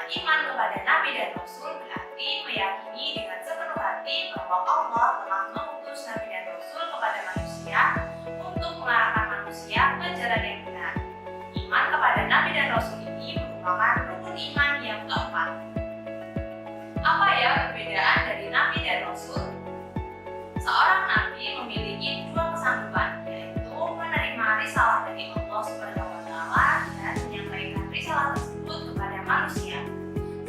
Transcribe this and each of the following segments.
Beriman kepada Nabi dan Rasul berarti meyakini dengan sepenuh hati bahwa Allah telah mengutus Nabi dan Rasul kepada manusia untuk mengarahkan manusia ke jalan yang benar. Iman kepada Nabi dan Rasul ini merupakan rukun iman yang keempat. Apa ya perbedaan dari Nabi dan Rasul? Seorang Nabi memiliki dua kesanggupan, yaitu menerima risalah dari Allah Subhanahu wa Ta'ala dan menyampaikan risalah tersebut kepada manusia.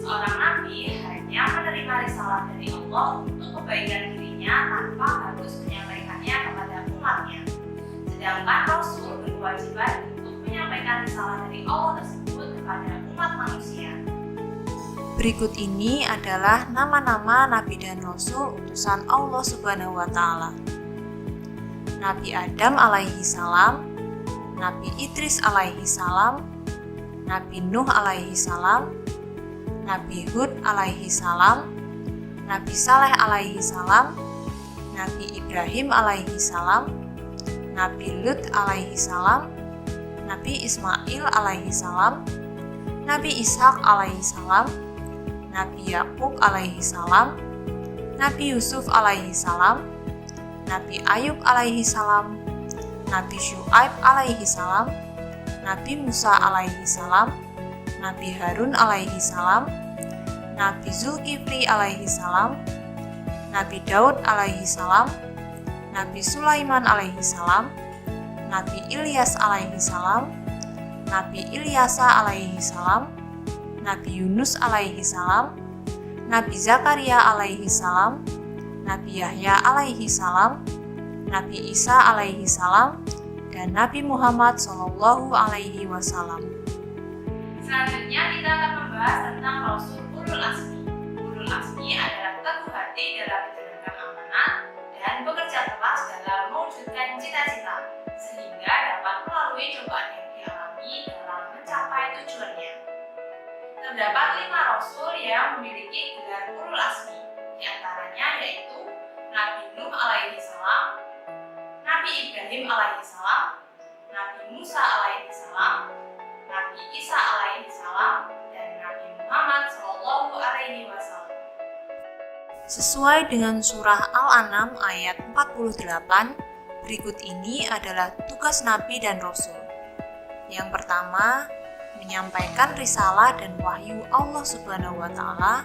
Seorang Nabi hanya menerima risalah dari Allah untuk kebaikan dirinya tanpa harus menyampaikannya kepada umatnya. Sedangkan Rasul berkewajiban untuk menyampaikan risalah dari Allah tersebut kepada umat manusia. Berikut ini adalah nama-nama Nabi dan Rasul utusan Allah Subhanahu wa Ta'ala. Nabi Adam alaihi salam, Nabi Idris alaihi salam, Nabi Nuh alaihi salam, Nabi Hud alaihi salam, Nabi Saleh alaihi salam, Nabi Ibrahim alaihi salam, Nabi Lut alaihi salam, Nabi Ismail alaihi salam, Nabi Ishak alaihi salam, Nabi Yakub alaihi salam, Nabi Yusuf alaihi salam, Nabi Ayub alaihi salam, Nabi Syuaib alaihi salam, Nabi Musa alaihi salam, Nabi Harun alaihi salam, Nabi Zulkifli alaihi salam, Nabi Daud alaihi salam, Nabi Sulaiman alaihi salam, Nabi Ilyas alaihi salam, Nabi Ilyasa alaihi salam, Nabi Yunus alaihi salam, Nabi Zakaria alaihi salam, Nabi Yahya alaihi salam, Nabi Isa alaihi salam, dan Nabi Muhammad sallallahu alaihi wasallam. Selanjutnya kita akan membahas tentang Rasul Ulul Azmi. Ulul Azmi adalah teguh hati dalam menjalankan amanat dan bekerja keras dalam mewujudkan cita-cita, sehingga dapat melalui cobaan yang dialami dalam mencapai tujuannya. Terdapat 5 Rasul yang memiliki gelar Ulul Azmi, di antaranya yaitu Nabi Nuh alaihi salam, Nabi Ibrahim alaihi salam, Nabi Musa alaihi salam, Nabi Isa alaihi salam, dan Nabi Muhammad sallallahu alaihi wasallam. Sesuai dengan surah Al-An'am ayat 48, berikut ini adalah tugas Nabi dan Rasul. Yang pertama, menyampaikan risalah dan wahyu Allah Subhanahu wa Ta'ala.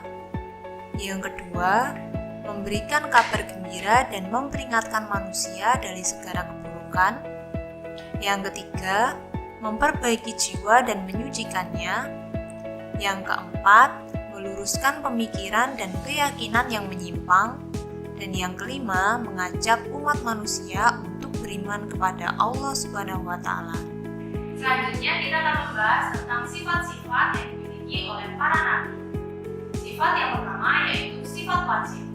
Yang kedua, memberikan kabar gembira dan memperingatkan manusia dari segala keburukan. Yang ketiga, memperbaiki jiwa dan menyucikannya. Yang keempat, meluruskan pemikiran dan keyakinan yang menyimpang. Dan yang kelima, mengajak umat manusia untuk beriman kepada Allah Subhanahu wa Ta'ala. Selanjutnya kita akan membahas tentang sifat-sifat yang dimiliki oleh para nabi. Sifat yang pertama yaitu sifat wajib.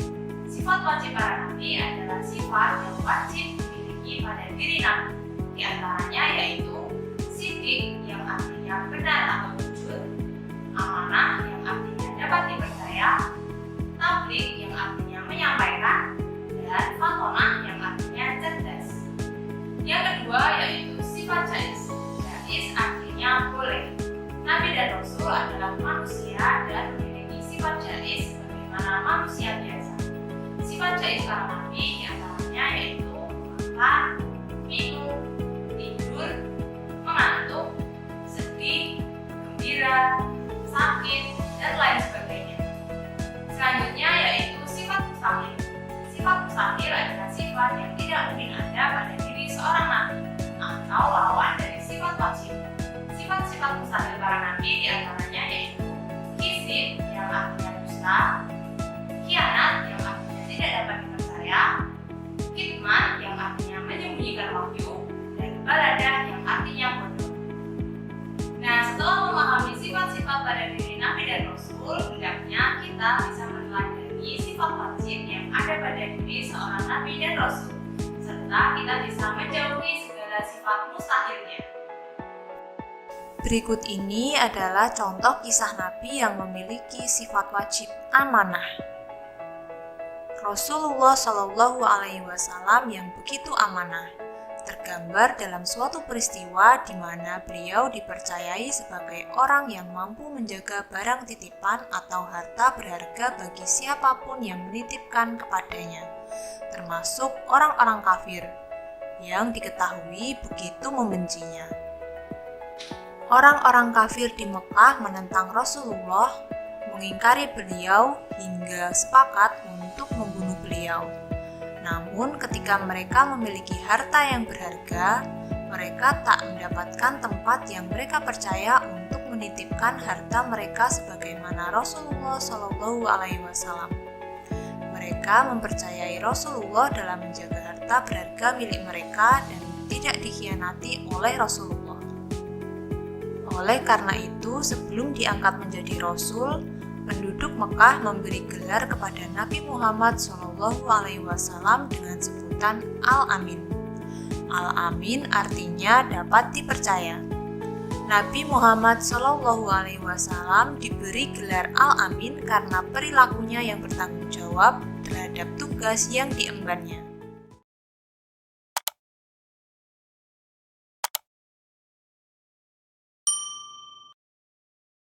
Sifat wajib para nabi adalah sifat yang wajib dimiliki pada diri nabi. Di antaranya yaitu siddiq yang artinya benar atau jujur, amanah yang artinya dapat dipercaya, tabligh yang artinya menyampaikan, dan fatonah yang artinya cerdas. Yang kedua yaitu sifat jaiz. Jaiz artinya boleh. Nabi dan Rasul adalah manusia dan memiliki sifat jaiz sebagaimana manusia biasa. Sifat jaiz para nabi diantaranya yaitu makan, minum, tidur, mengantuk, sedih, gembira, sakit, dan lain sebagainya. Selanjutnya yaitu sifat mustahil. Sifat mustahil adalah sifat yang tidak mungkin ada pada diri seorang nabi atau lawan dari sifat wajib. Sifat-sifat mustahil para nabi diantaranya yaitu kizib yang artinya dusta, khianat yang artinya tidak dapat dipercaya, kitman yang artinya menyembunyikan wahyu, dan baladah yang artinya bodoh. Nah, setelah memahami sifat-sifat pada diri Nabi dan Rasul, hendaknya kita bisa meneladani sifat wajib yang ada pada diri seorang Nabi dan Rasul, serta kita bisa menjauhi segala sifat mustahilnya. Berikut ini adalah contoh kisah Nabi yang memiliki sifat wajib amanah. Rasulullah Shallallahu Alaihi Wasallam yang begitu amanah, tergambar dalam suatu peristiwa di mana beliau dipercayai sebagai orang yang mampu menjaga barang titipan atau harta berharga bagi siapapun yang menitipkan kepadanya, termasuk orang-orang kafir yang diketahui begitu membencinya. Orang-orang kafir di Mekah menentang Rasulullah, mengingkari beliau hingga sepakat untuk membunuh beliau. Namun ketika mereka memiliki harta yang berharga, mereka tak mendapatkan tempat yang mereka percaya untuk menitipkan harta mereka sebagaimana Rasulullah Shallallahu Alaihi Wasallam. Mereka mempercayai Rasulullah dalam menjaga harta berharga milik mereka dan tidak dikhianati oleh Rasulullah. Oleh karena itu, sebelum diangkat menjadi Rasul, penduduk Mekah memberi gelar kepada Nabi Muhammad SAW dengan sebutan Al-Amin. Al-Amin artinya dapat dipercaya. Nabi Muhammad SAW diberi gelar Al-Amin karena perilakunya yang bertanggung jawab terhadap tugas yang diembannya.